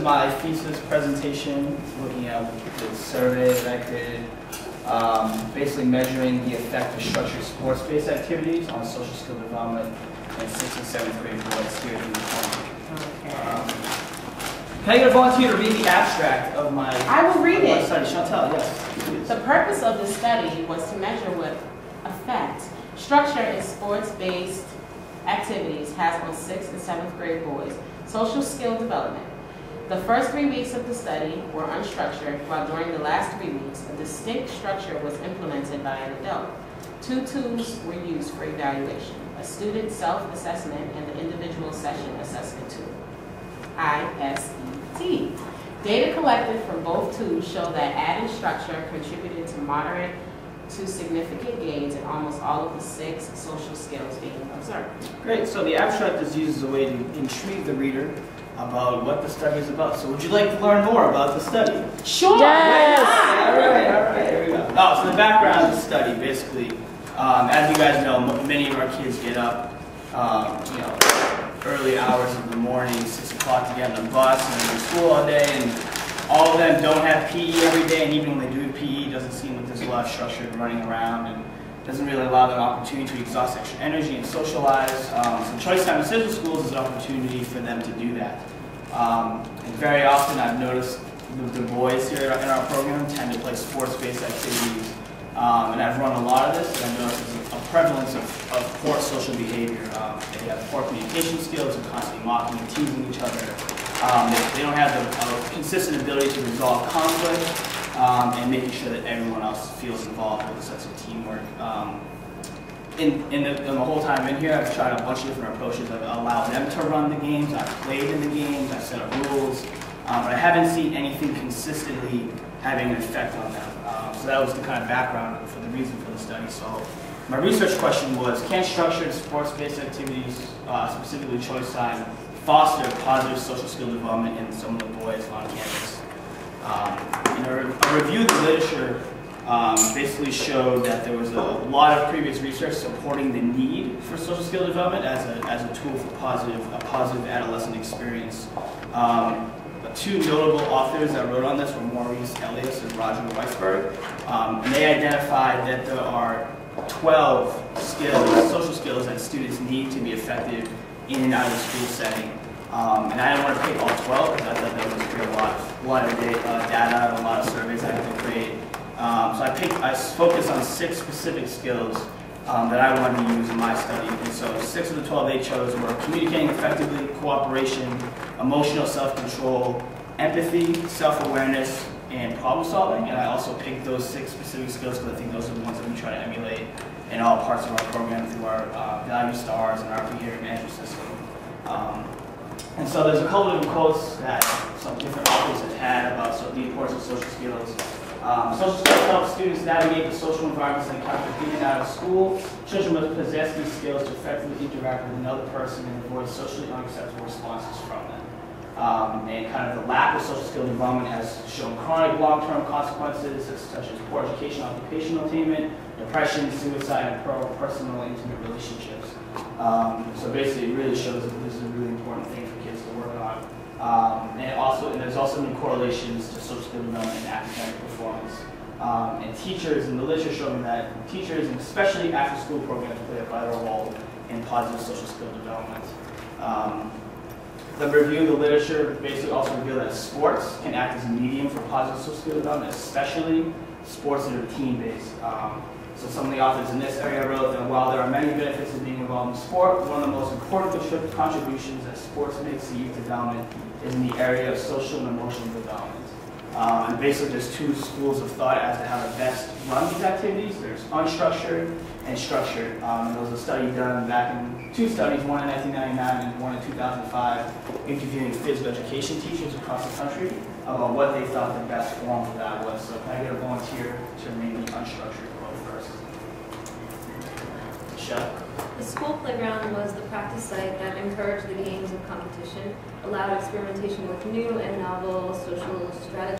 my thesis presentation, looking at the survey that I created, basically measuring the effect of structured sports-based activities on social skill development in 6th and 7th grade boys here in the country. Can I get a volunteer to read the abstract of my I will read it. study? Chantel, yes, please. The purpose of the study was to measure what effect structure in sports-based activities has on 6th and 7th grade boys' social skill development. The first 3 weeks of the study were unstructured, while during the last 3 weeks, a distinct structure was implemented by an adult. 2 tools were used for evaluation: a student self-assessment and the individual session assessment tool, ISET. Data collected from both tools show that adding structure contributed to moderate to significant gains in almost all of the 6 social skills being observed. Great. So the abstract is used as a way to intrigue the reader about what the study is about. So would you like to learn more about the study? Sure. Yes. All right. Here we go. Oh, so the background of the study, basically, as you guys know, many of our kids get up, early hours of the morning, 6 o'clock to get on the bus, and they're in school all day, and all of them don't have PE every day, and even when they do have PE, it doesn't seem like there's a lot of structure running around, and doesn't really allow them opportunity to exhaust extra energy and socialize. So choice time in central schools is an opportunity for them to do that. And very often I've noticed the boys here in our program tend to play sports-based activities, and I've run a lot of this, and I've noticed there's a prevalence of poor social behavior. They have poor communication skills, they're constantly mocking and teasing each other. They don't have the consistent ability to resolve conflict, and making sure that everyone else feels involved with a sense of teamwork. In the whole time in here, I've tried a bunch of different approaches. I've allowed them to run the games, I've played in the games, I've set up rules, but I haven't seen anything consistently having an effect on them. So that was the kind of background for the reason for the study. So my research question was, can structured sports-based activities, specifically choice time, foster positive social skill development in some of the boys on campus? A review of the literature basically showed that there was a lot of previous research supporting the need for social skill development as a tool for a positive adolescent experience. 2 notable authors that wrote on this were Maurice Elias and Roger Weisberg, and they identified that there are 12 social skills that students need to be effective in and out of the school setting. And I didn't want to pick all 12 because I thought that was create a lot of data and a lot of surveys I had to create. So I focused on 6 specific skills that I wanted to use in my study. And so 6 of the 12 they chose were communicating effectively, cooperation, emotional self-control, empathy, self-awareness, and problem solving. And I also picked those 6 specific skills because I think those are the ones that we try to emulate in all parts of our program through our value stars and our behavior management system. And so there's a couple of quotes that some different authors have had about the importance of social skills. Social skills help students navigate the social environments they encounter in and out of school. Children must possess these skills to effectively interact with another person and avoid socially unacceptable responses from them. And kind of the lack of social skill development has shown chronic long-term consequences such as poor education, occupational attainment, depression, suicide, and personal and intimate relationships. So basically it really shows that this is a really important thing for kids to work on. And there's also been correlations to social skill development and academic performance. And teachers, in the literature showing that teachers, and especially after-school programs, play a vital role in positive social skill development. The review of the literature basically also revealed that sports can act as a medium for positive social skill development, especially sports that are team-based. So some of the authors in this area wrote that while there are many benefits of being involved in sport, one of the most important contributions that sports makes to youth development is in the area of social and emotional development. And basically there's 2 schools of thought as to how to best run these activities. There's unstructured and structured. There was a study done back in 2 studies, one in 1999 and one in 2005, interviewing physical education teachers across the country about what they thought the best form of that was. So can I get a volunteer to read the unstructured quote first? Michelle? The school playground was the practice site that encouraged the games of competition, allowed experimentation with new and novel social strategies,